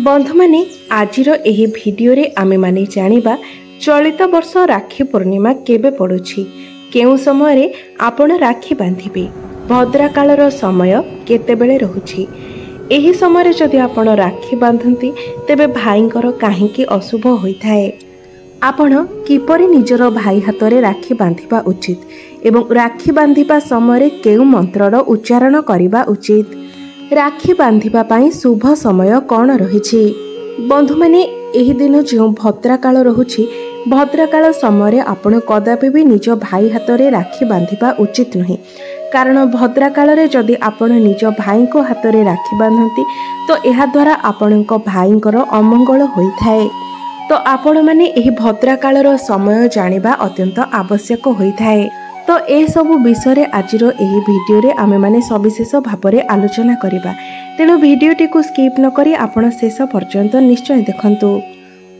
बंधु माने आजिर एही भिडियोरे आमे माने जानिबा चलित वर्ष राखी पूर्णिमा केबे पड़ुछि, केउ समय रे आपण राखी बांधिबे, भद्रा कालर समय केतेबेले रहुछि। एही समय रे जदि आपण राखी बांधंती तेबे भाईंकर काहेकि अशुभ होइथाए। आपण किपरि निजर भाई हातरे राखी बांधिबा उचित एवं राखी बांधिबा समय केउ मंत्रर उच्चारण करिबा उचित। राखी बांधिबा पाई शुभ समय कौन रही। बंधु माने एही दिन जो भद्रा काल रहुछि, भद्रा काल समय आपण कदापि भी निज भाई हातरे राखी बांधिबा उचित नुहे। कारण भद्रा काल रे जदि आपण निज भाई को हातरे राखी बांधती तो एहा द्वारा आपणक भाईंकर अमंगल होइथाए। तो आपण माने एही भद्रा कालर समय जानिबा अत्यंत आवश्यक होइथाए। तो ए सबु विषय आजिर एही भिडियो रे आमे माने सविशेष भाबरे आलोचना करिबा। तेणु भिडियोटी को स्किप न करी आपण शेष पर्यंत निश्चय देखंतु।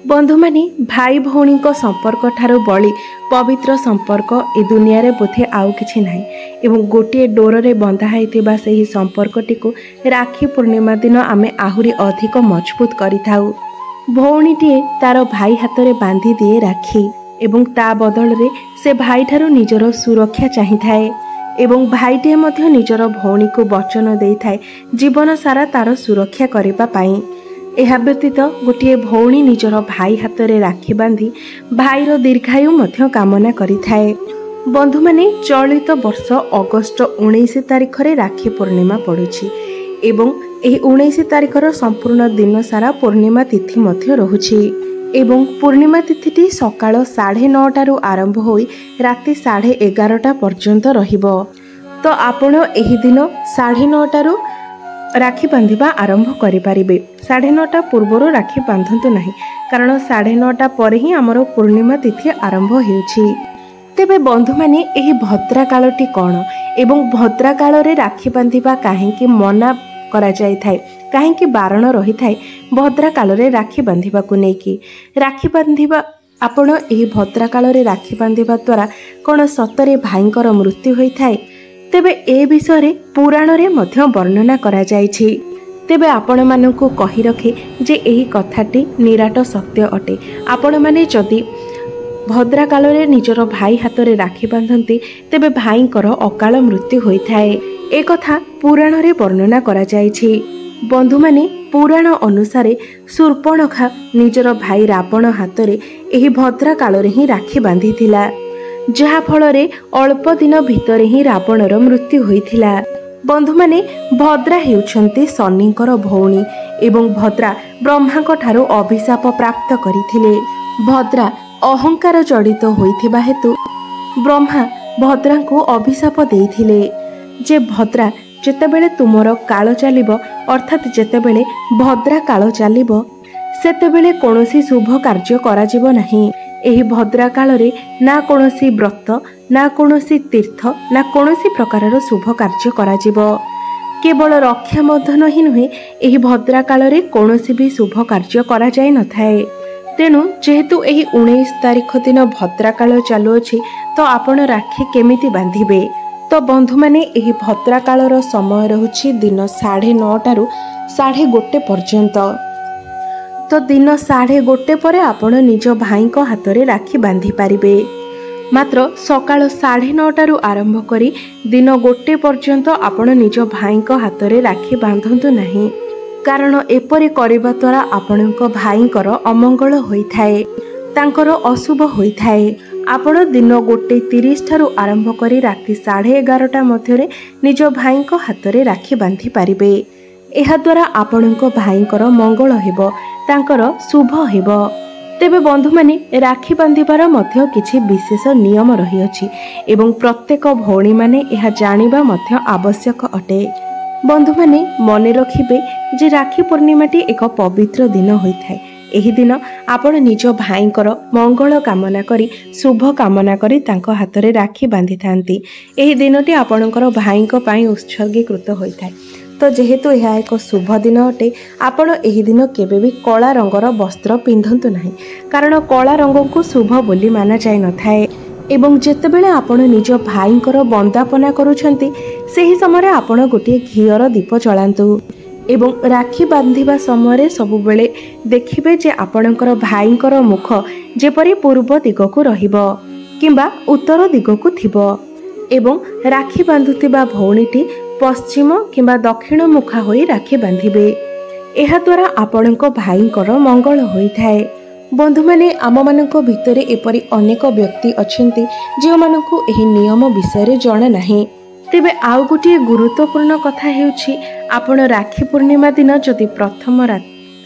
बंधु माने भाई भौणी को संपर्क ठारू बळी पवित्र संपर्क ए दुनिया रे बोथे आउ किछि नाही एवं गोटे डोर रे बंधा हैतिबा सेही संपर्कटी को राखी पूर्णिमा दिन आमे आहुरी अधिक मजबूत करिथाउ। भौणीटीए तार भाई हातरे बांधी दिए राखी एवं ता बदल रे से भाई ठारू निजर सुरक्षा चाहिए एवं भाईटे मध्य निजर भौणी को वचन देइथाए जीवन सारा तार सुरक्षा करिबा पाई। एहा व्यतीत गोटे भौणी निजर भाई हातरे राखी बांधी भाईर दीर्घायु मध्य कामना करिथाए। बंधु माने चलित वर्ष अगस्ट 19 तारिख रे राखी पूर्णिमा पड़ुछि एवं एही 19 तारिखर संपूर्ण दिन सारा पूर्णिमा तिथि मध्य रहुछि एवं पूर्णिमा तिथिटी सकाळ 9:30 आरंभ होई राति 11:30 पर्यंत रहिबो। तो आपण एही दिन 9:30 राखी बांधिबा आरंभ करि पारिबे। 9:30 पूर्वरो राखी बांधंतु नाही, कारण 9:30 पर ही हमरो पूर्णिमा तिथि आरंभ हेउछि। तेबे बंधु माने एही भद्रा कालटी कोन एवं भद्रा काल रे राखी बांधिबा काहेकि मना करा जाय थाए, काहेकि बारण रही थाए भद्रा काल रे राखी बांधिबा को नेकी। राखी बांधिबा आपण एही भद्रा काल रे राखी बांधिबा द्वारा कोन सतरे भाईंकर मृत्यु होई थाए, तेबे ए विषय रे पुराण रे मध्य वर्णना करा जायछि। तेबे आपण मानकु कहि रखे जे एही कथाटी निराट सत्य अटे। आपण माने जदि भद्रा काल रे निजर भाई हातरे राखी बांधंती तेबे भाईंकर अकाल मृत्यु होई थाए। ए कथा पुराण रे वर्णना करा जायछि। बंधु माने पुराण अनुसारे शूर्पणखा निजर भाई रावण हातरे एही भद्रा काल रे ही राखी बांधिथिला, जहा फल रे अल्प दिन भितरे ही रावणर मृत्यु होइथिला। बंधु माने भद्रा हेउछंती शनिंकर भौणी एवं भद्रा ब्रह्माଙ୍କ ठारू अभिशाप प्राप्त करिथिले। भद्रा अहंकार जड़ित होइथिबा हेतु ब्रह्मा भद्राଙ୍କୁ अभिशाप देइथिले जे भद्रा जेतेबेले तुमर काल चलिबो, अर्थात जेतेबेले भद्रा काल चलिबो सेतेबेले कोनोसी शुभ कार्य करा जिवो नाही। एही भद्रा काल रे ना कोनोसी व्रत ना कोनोसी तीर्थ ना कोनोसी प्रकारर शुभ कार्य करा जिवो। केवल रक्षा बंधन ही नुहे, एही भद्रा काल रे कोनोसी भी शुभ कार्य करा जाय न थाए। तेणु जेहेतु एही 19 तारिख दिन भद्रा काल चालू अछि, तो आपण राखी केमिति बांधिबे। तो बंधु माने एही भद्रा कालर समय रहुछि दिन 9:30 रु 1:30 पर्यंत। तो दिन 1:30 पर आपण निज भाई को हातरे राखी बांधि पारिबे। मात्र सकाळ 9:30 रु आरंभ करी दिन 1 पर्यंत आपण निज भाई को हातरे राखी बांधंतु नाही, कारण एपरि करिबा द्वारा आपणक भाईंकर अमंगल होइथाए, तांकर अशुभ होइथाए। आपण दिन 1:30 ठारू आरंभ करी राति 11:30 मध्यरे निज भाई को हातरे राखी बांधि पारिबे। एहा द्वारा आपणक भाईंकर मंगल हेबो, तांकर शुभ हेबो। तेबे बंधु माने राखी बांधिबार मध्य किछि विशेष नियम रही अछि एवं प्रत्येक भौणी माने एहा जानिबा मध्य आवश्यक अटे। बंधु माने मने रखिबे जे राखी पूर्णिमाटी एक पवित्र दिन होइथाए। एही दिन आपण निज भाईंकर मंगल कामना करी शुभ कामना करी तांको हातरे राखी बांधि थांती। एही दिनटी आपणकर भाईंक पई उत्सर्गीकृत होइथाए। तो जेहेतु यह एक शुभ दिन अटे, आपण एही दिन केबे भी कला रंगर वस्त्र पिंधंतु नाही, कारण कला रंग को शुभ बोली माना जाय न थाए। एवं जेतेबेले आपण निज भाईंकर वंदापना करूछंती सेही समय आपण गोटे घियर दीप जलांतु एवं राखी बांधिबा समय सबुबले देखिबे जे आपणकर भाईंकर मुख जेपरी पूर्व दिगकू रहिबो किंबा उत्तर दिगकू थिबो एवं राखी बांधुतिबा भौणीटी पश्चिम किंबा दक्षिण मुखा होई राखी बांधिबे। एहा द्वारा आपणक भाईंकर मंगल होइथाए। बंधु माने आम मानक भितरे एपरी अनेक व्यक्ति अछंती जे मानकू एही नियम विषय जणा नाही। तेबे आउ गोटे गुरुत्वपूर्ण कथा हेउछि आपण राखी पूर्णिमा दिन जदि प्रथम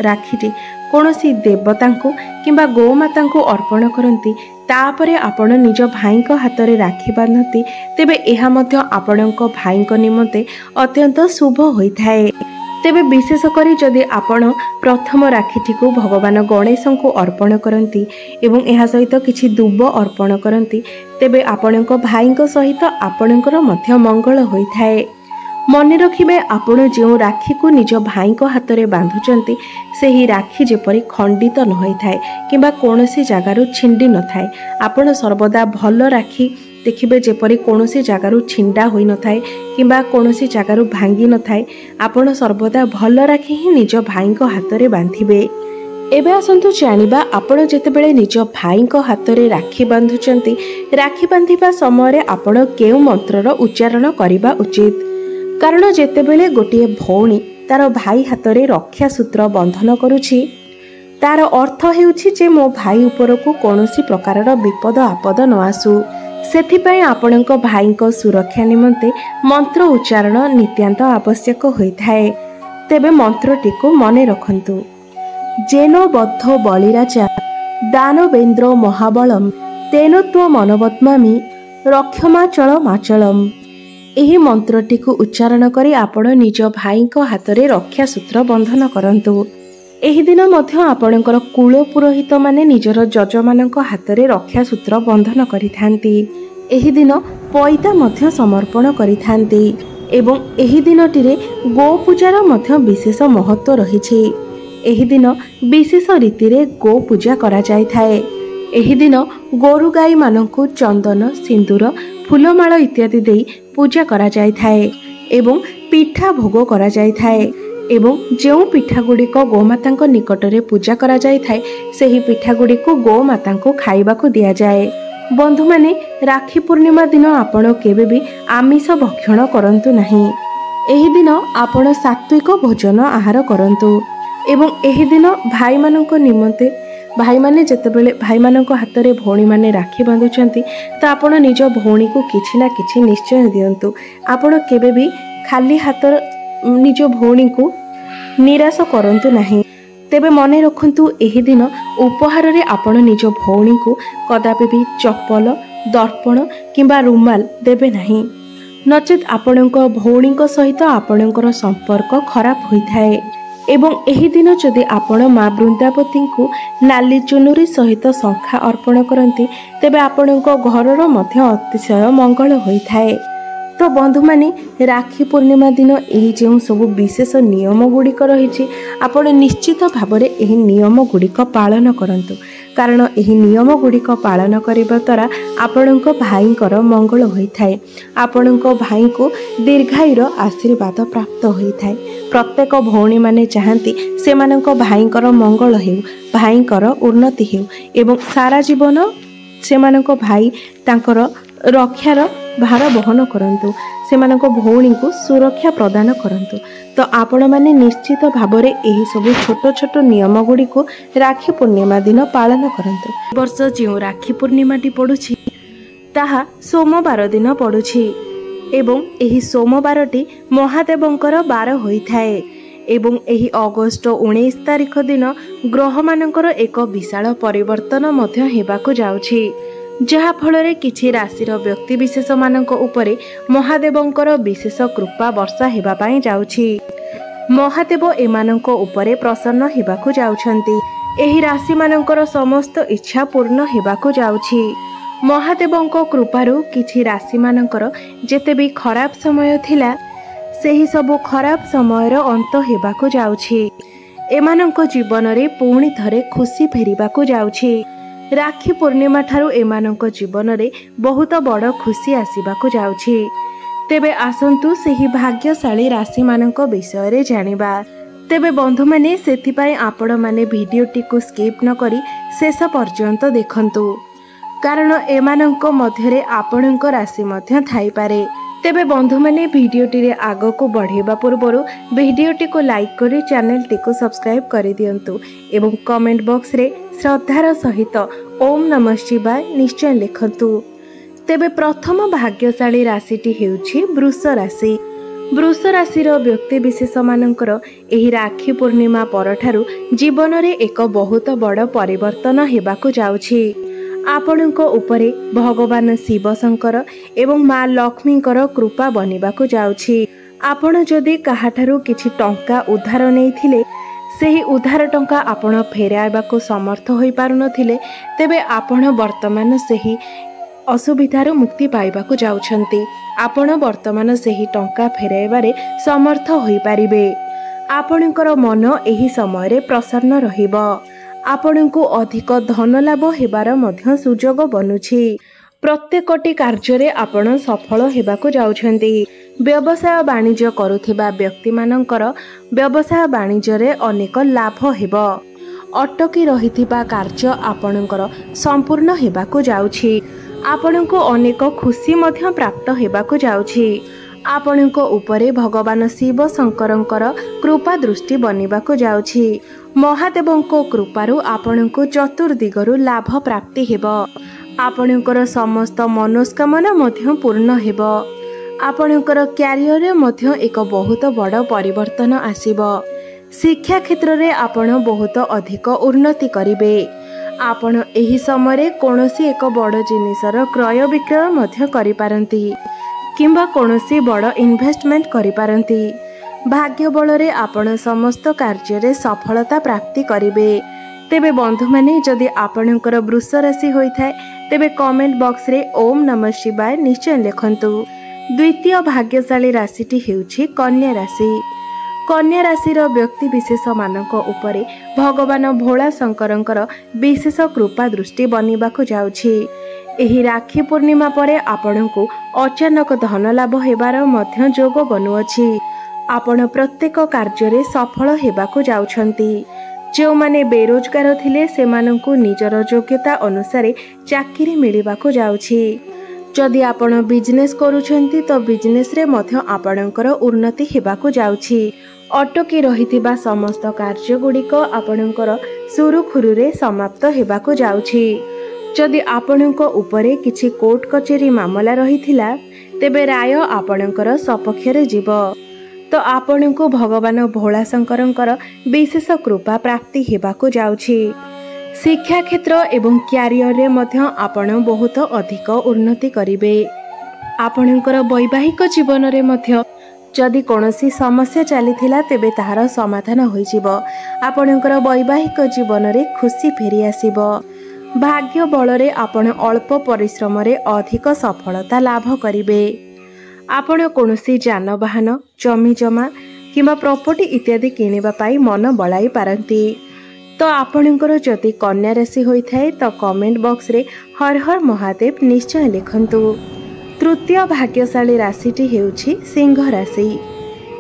राखीटी कौनसी देवतांकु किंबा गोमातांकु अर्पण करती तापरे आपण निज भाईंक हाथ में राखी बांधती तेबे एहा मध्य आपणक भाईंक निमंते अत्यंत शुभ होइथाए। तेबे विशेषकर जदि आपण प्रथम राखीटी को भगवान गणेश को अर्पण करती एवं एहा सहित किछि दुब अर्पण करती तेबे आपणक भाईंक सहित आपणकर मध्य मंगल होइथाए। मने रखिबे आपण जो राखी को निज भाईंक हाथ में बांधुचंती सेही राखी जेपरी खंडित न होइथाए किंबा कोनोसी जगारु छिंडी न थाए। आपण सर्वदा भल राखी देखिबे जेपरी कोनोसी जगारु छिंडा होई न थाए किंबा कोनोसी जगारु भांगी न थाए। आपण सर्वदा भल राखी ही निज भाईंक हाथ में बांधिबे। एबे आसंतु जानिबा आपण जेतेबेले निज भाईंक हाथ में राखी बांधुचंती राखी बांधिबा समय आपण केउ मंत्रर उच्चारण करिबा उचित। कारण जेतेबेले गोटे भौणी तार भाई हाथ में रक्षा सूत्र बंधन करुछि तार अर्थ हेउछि जे मो भाई उपरकू कौनसी प्रकारर विपद आपद न आसु। सेथिपाई आपणक भाईंक सुरक्षा निमंते मंत्र उच्चारण नित्यांत आवश्यक होइथाए। तेबे मंत्रटिको मने रखंतु। जेनो बद्धो बलिराजा दानवेन्द्र महाबलम तेनो त्व मनवत्मामि रक्षमाचल माचलम। एही मंत्रटी को उच्चारण करी आपण निज भाईंक हाथ में रक्षा सूत्र बंधन करंतु। एही दिन मध्य आपणकर कुल पुरोहित माने निजर जजमानक हाथ में रक्षा सूत्र बंधन करिथांती। एही दिन पैता मध्य समर्पण करिथांती एवं एही दिनटिरे गो पूजार मध्य विशेष महत्व रहिछि। एही दिन विशेष रीति रे गो पूजा करा जाय थाए। एही दिन गोरु गाई मानकु चंदन सिंदूर फूलमाल इत्यादि देई पूजा करा जाय थाए एवं पिठा भोग करा जाय थाए एवं जो पिठा गुड़िक गोमातांक निकटरे पूजा करा जाय थाए सेही पिठा गुड़िक गोमातांको खाइबाकू दिया जाए। बंधु माने राखी पूर्णिमा दिन आपण केबे भी आमिष भक्षण करंतु नहीं। एही दिन आपण सात्विक भोजन आहार करंतु एवं एही दिन भाई मानक निमंते भाई माने जेतेबेले भाई मानक हाथ में भौणी माने राखी बांधुचंती तो आपण निज भौणी को किछि ना किछि निश्चय दियंतु। आपण केबे भी खाली हाथ निज भौणी को निराश करंतु नहीं। तेबे मने रखंतु एही दिन उपहार रे आपण निज भौणी को कदापि भी चप्पल दर्पण किंबा रुमाल देबे नहीं नचेत आपणक भौणी सहित आपणकर संपर्क खराब होइथाए। एवं एही दिन जदि आपण माँ वृंदावती को नाली चुनुरी सहित शंखा अर्पण करती तेबे आपणक घरर मध्य अतिशय मंगल होइथाए। तो बंधु माने राखी पूर्णिमा दिन एही जो सब विशेष नियम गुड़िक रही आपण निश्चित भाव में एही नियम गुड़िक पालन करंतु। कारण एही नियम गुड़िक पालन करबा द्वारा आपणक भाईंकर मंगल होइथाए। आपणक भाई को दीर्घायुर आशीर्वाद प्राप्त होइथाए। प्रत्येक भौणी माने चाहती सेमानक भाईंकर मंगल हेउ भाईंकर उन्नति हेउ एवं सारा जीवन सेमानक भाई तांकर रक्षार भार बहन करंतु सेमानक भौणी को सुरक्षा प्रदान करंतु। तो आपण माने निश्चित भाव में एही सब छोट छोट नियम गुड़ी को राखी पूर्णिमा दिन पालन करंतु। वर्ष जो राखी पूर्णिमाटी पड़ुछि ताहा सोमवार दिन पड़ुछि एवं एही सोमवारटी महादेवंकर बार होइथाए एवं एही अगस्ट 19 तारिख दिन ग्रह मानकर एक विशाल परिवर्तन मध्य हेबाकू जाउछि जहा फଳରେ किछि राशिर व्यक्ति विशेष मानक उपरे महादेवंकर विशेष कृपा वर्षा हेबा पई जाउछि। महादेव एमानक उपरे प्रसन्न हेबाकू जाउछंती। एही राशि मानकर समस्त इच्छा पूर्ण हेबाकू जाउछि। महादेवंक कृपारू किछि राशि मानकर जेते भी खराब समय थिला सेही सब खराब समयर अंत हेबाकू जाउछि। एमानक जीवन रे पुणी थरे खुशी फेरिबाकू जाउछि। राखी पूर्णिमा ठारू एमानक जीवन रे बहुत बड़ खुशी आसीबाकू जाउछि। तेबे आसंतु सेही भाग्यशाली राशि मानक विषय रे जानिबा। तेबे बंधु माने सेथिपाई आपण माने भिडियोटी को स्किप न करी शेष पर्यंत देखंतु कारण एमानंको मध्यरे आपणंको राशि मध्य थाई पारे। तेबे बंधु माने भिडियोटी रे आगो को बढ़ेबा पूर्वरु भिडियोटी को लाइक करी चैनल टी को सब्सक्राइब करि दियंतु एवं कमेंट बॉक्स रे श्रद्धार सहित ओम नमः शिवाय निश्चय लिखंतु। तेबे प्रथम भाग्यशाली राशिटी हेउछि वृष राशि। वृष राशिर व्यक्ति विशेष मानकर एही राखी पूर्णिमा परठारु जीवन रे एक बहुत बड़ परिवर्तन हेबाकु जाउछि। आपणको उपरे भगवान शिव शंकर एवं माँ लक्ष्मींकर कृपा बनिबाकु जाउछि। आपण जदि काहाठारु किछि टंका उधार नेइथिले सेही उधार टंका आपण फेराइबाकु समर्थ होई पारु नथिले तेबे आपण वर्तमान सेही असुविधार मुक्ति पाइबाकु जाउछंती। आपण वर्तमान सेही टंका फेराइबारे समर्थ होई पारिबे। आपणकर मन एही समय रे प्रसन्न रहिबो। आपणको अधिक धन लाभ हेबार मध्य सुजोग बनुछि। प्रत्येकटी कार्य रे आपण सफल हेबाकु जाउछंती। व्यवसाय वाणिज्य करुथिबा व्यक्ति मानकर व्यवसाय वाणिज्य रे अनेक लाभ हेबो। अटकी रहिथिबा कार्य आपणकर संपूर्ण हेबाकु जाउछि। आपणको अनेक खुशी मध्य प्राप्त हेबाकु जाउछि। आपणको उपरे भगवान शिव शंकरंकर कृपा दृष्टि बनिबाकु जाउछि। महादेवंको कृपारु आपणको चतुर्दिगरु लाभ प्राप्ति हेबो। आपणकर समस्त मनोस्कामना मध्य पूर्ण हेबो। आपणकर क्यारियर रे मध्य एक बहुत बड़ परिवर्तन आसीबो। शिक्षा क्षेत्र रे आपण बहुत अधिक उन्नति करिवे। आपण एही समय रे कोनोसी एक बड़ जिनिसर क्रय विक्रय मध्य करि पारंती किंबा कोनोसी बड़ इन्वेस्टमेंट करि पारंती। भाग्य बल रे आपण समस्त कार्य रे सफलता प्राप्ति करिवे। तेबे बंधु माने जदि आपणकर वृष राशि होई थाए तेबे कमेंट बॉक्स रे ओम नमः शिवाय निश्चय लिखंतु। द्वितीय भाग्यशाली राशिटी हेउछि कन्या राशि। कन्या राशिर व्यक्ति विशेष मानक उपरे भगवान भोला शंकरंकर विशेष कृपा दृष्टि बनिबाकु जाउछि। एही राखी पूर्णिमा परे आपणको अचानक धन लाभ हेबार मध्य जोग बनुअछि। आपण प्रत्येक कार्य रे सफल हेबाकु जाउछंती। जो माने बेरोजगार थिले सेमानंकु निजर योग्यता अनुसार चाकरी मिलिबाकु जाउछि। जदि आपण बिजनेस करूछंती तो बिजनेस रे मध्य आपणकर उन्नति हेबाकु जाउछि। अटकी रहिथिबा समस्त कार्य गुड़िक आपणकर सुरुखुरुरे समाप्त हेबाकु जाउछि। जदि आपणको उपरे किछि कोर्ट कचेरी मामला रहिथिला तेबे राय आपणकर सपक्षरे जीव। तो आपणको भगवान भोला शंकरंकर विशेष कृपा प्राप्ति हेबाकु जाउछि। शिक्षा क्षेत्र एवं क्यारियर रे मध्य आपण बहुत अधिक उन्नति करिवे। आपणकर वैवाहिक जीवन रे मध्य जदि कोनोसी समस्या चलीथिला तेबे ताहार समाधान होई जिवो। आपणकर वैवाहिक जीवन रे खुशी फेरी आसीबो। भाग्य बल रे आपण अल्प परिश्रम रे अधिक सफलता लाभ करिवे। आपण कोनोसी जानवाहन जमी जमा किंबा प्रॉपर्टी इत्यादि किनिबा पाई मन बलाई पारंती। तो आपणकर जदि कन्या राशि होई थाए तो कमेंट बॉक्स रे हर हर महादेव निश्चय लिखंतु। तृतीय भाग्यशाली राशिटी हेउछि सिंह राशि।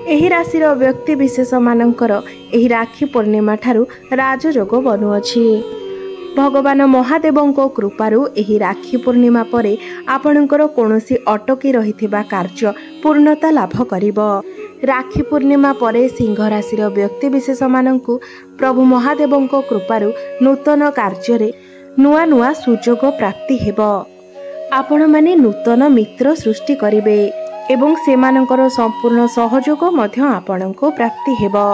एही राशिर व्यक्ति विशेष मानकर एही राखी पूर्णिमा ठारू राजयोग बनुअछि। भगवान महादेवंको कृपारु एही राखी पूर्णिमा परे आपणकर कोनोसी अटकी रहिथिबा कार्य पूर्णता लाभ करिवो। राखी पूर्णिमा परे सिंह राशिर व्यक्ति विशेष मानंकु प्रभु महादेवंको कृपारु नूतन कार्य रे नुआ नुआ सुजोग प्राप्ति हेबो। आपण माने नूतन मित्र सृष्टि करिवे एवं सेमानकर संपूर्ण सहयोग मध्य आपणको प्राप्ति हेबो।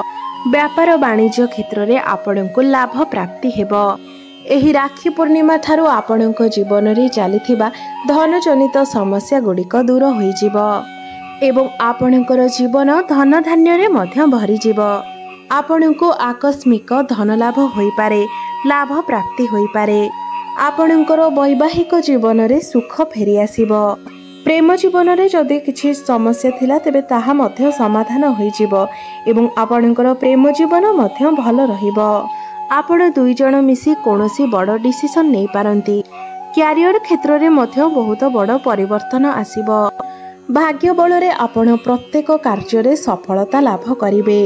व्यापार वाणिज्य क्षेत्र रे आपणको लाभ प्राप्ति हेबो। एही राखी पूर्णिमा ठारू आपणको जीवन रे चलीथिबा धन जनित समस्या गुड़िक दूर होई जिवो एवं आपणकर जीवन धन धान्य रे मध्य भरी जिवो। आपणको आकस्मिक धन लाभ होई पारे, लाभ प्राप्ति होई पारे। आपणकर वैवाहिक जीवन रे सुख फेरी आसीबो। प्रेम जीवन रे जदि किछि समस्या थिला तेबे ताहा मध्य समाधान होई जिवो एवं आपणकर प्रेम जीवन मध्य भल रहिबो। आपण दुई जण मिसी कोनोसी बड़ डिसिजन नै पारंती। क्यारियर क्षेत्र रे मध्य बहुत बड़ परिवर्तन आसीबो। भाग्य बल रे आपण प्रत्येक कार्य रे सफलता लाभ करिवे।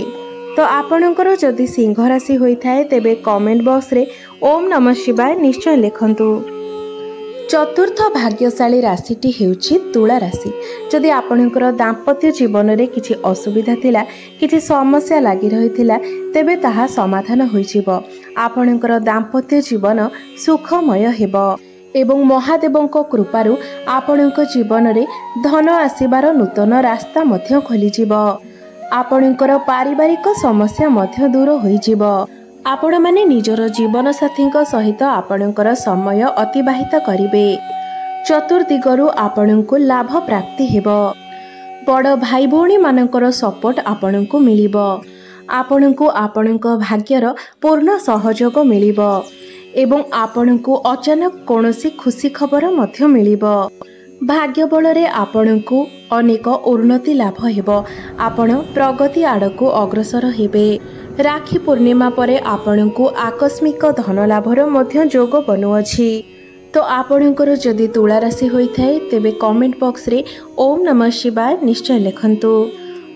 तो आपणकर जदि सिंह राशि होता है तेबे कमेंट बॉक्स रे ओम नमः शिवाय निश्चय लिखंतु। चतुर्थ भाग्यशाली राशिटी हेउछि तुला राशि। जदि आपणकर दाम्पत्य जीवन में किसी असुविधा थिला, किसी समस्या लगी रही तेबे ताहा समाधान होइजिब। आपणकर दाम्पत्य जीवन सुखमय हेबो एवं महादेवंक कृपारु आपणक जीवन में धन आसिबार नूतन रास्ता मध्य खोलिजिब। आपणकर पारिवारिक समस्या मध्य दूर होइजिब। आपण माने निजर जीवन साथी सहित आपणकर समय अतिबाहित करिवे। चतुर्दिगरु आपणको लाभ प्राप्ति हेबो। बड़ भाई भौणी मानकर सपोर्ट आपणको मिलिबो। आपणको आपणक भाग्यर पूर्ण सहयोग मिलिबो एवं आपणको अचानक कोनोसी खुशी खबर मध्य मिलिबो। भाग्य बलरे आपणको अनेक उन्नति लाभ हेबो। आपण प्रगति आड़को अग्रसर हेबे। राखी पूर्णिमा परे आपणको आकस्मिक धन लाभर मध्य जोग बनुअछि। तो आपणकर जदि तुला राशि होइथाय तेबे कमेंट बॉक्स रे ओम नमः शिवाय निश्चय लिखंतु।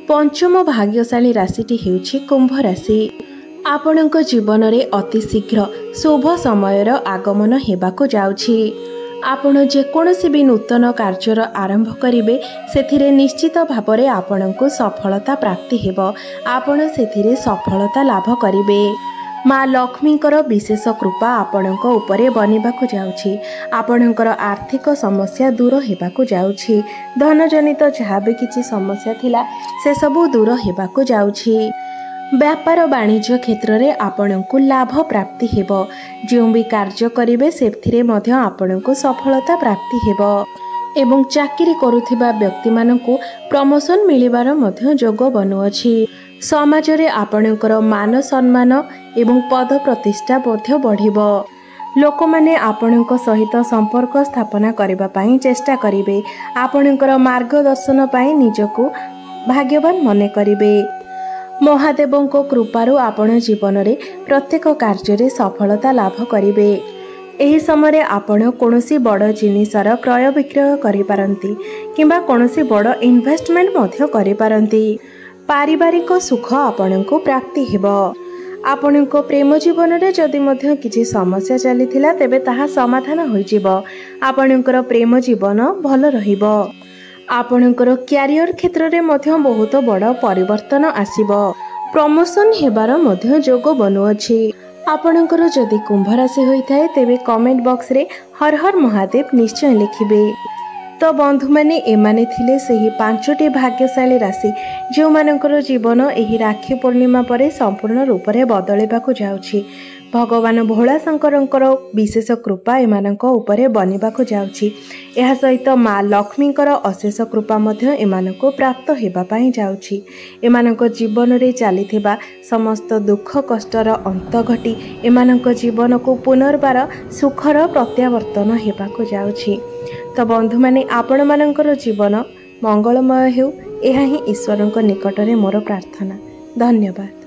पंचम भाग्यशाली राशिटी हेउछि कुंभ राशि। आपणक जीवन रे अति शीघ्र शुभ समयर आगमन हेबाको जाउछि। आपण जेकोसी भी नूतन कार्यर आरंभ करिवे सेथिरे निश्चित भावरे आपणको सफलता प्राप्ति हेबो। आपण सेथिरे सफलता लाभ करिवे। माँ लक्ष्मीकर विशेष कृपा आपणक उपरे बनिबाकु जाउछि। आपणकर आर्थिक समस्या दूर हेबाकु जाउछि। धनजनित जहाँ भी किछि समस्या थिला से सबु दूर हेबाकु जाउछि। व्यापार वाणिज्य क्षेत्र में आपणको लाभ प्राप्ति हेबो। जो भी कार्य करिवे सेथिरे मध्य आपणको सफलता प्राप्ति हेबो एवं चाकरी करुथिबा व्यक्ति मानकु प्रमोशन मिलिबार मध्य जोग बनुअछि। समाज रे आपणकर मान सम्मान एवं पद प्रतिष्ठा मध्य बढ़िबो। लोक माने आपणक सहित संपर्क स्थापना करिबा पई चेष्टा करिवे। आपणकर मार्गदर्शन पई निजको भाग्यवान मने करिवे। महादेवंक कृपारु आपण जीवन रे प्रत्येक कार्य सफलता लाभ करिवे। एही समय आपण कोनोसी बड़ जिनिसर क्रय विक्रय करि पारंती किंबा कोनोसी बड़ इन्वेस्टमेंट मध्य करि पारंती। पारिवारिक सुख आपणको प्राप्ति हेबो। आपणको प्रेम जीवन रे जदि मध्य किछि समस्या चलिथिला तेबे ताहा समाधान होइजिबो। आपणकर प्रेम जीवन भल रहिबो। आपणकर क्यारियर क्षेत्र रे मध्य बहुत बड़ परिवर्तन आसिबो। प्रमोशन हेबार मध्य जोग बनुअछि। आपणकर जदि कुंभ राशि होइथाय तेबे कमेंट बॉक्स रे हर हर महादेव निश्चय लिखिबे। तो बंधु माने एमाने थिले सेही पांचटी भाग्यशाली राशि जो मानकर जीवन एही राखी पूर्णिमा परे संपूर्ण रूप से बदलैबाकु जाउछि। भगवान भोला शंकरंकर विशेष कृपा एमानक उपरे बनिबाकु जाउछि। एहा सहित माँ लक्ष्मीकर अशेष कृपा मध्य एमानक प्राप्त हेबा पई जाउछि। एमानक जीवन रे चलिथिबा समस्त दुख कष्टर अंत घटी एमानक जीवन को पुनर्बार सुखर प्रत्यावर्तन हेबाकु जाउछि। तो बंधु माने आपण मानकर जीवन मंगलमय हेउ एहा ही ईश्वरंक निकटरे मोर प्रार्थना। धन्यवाद।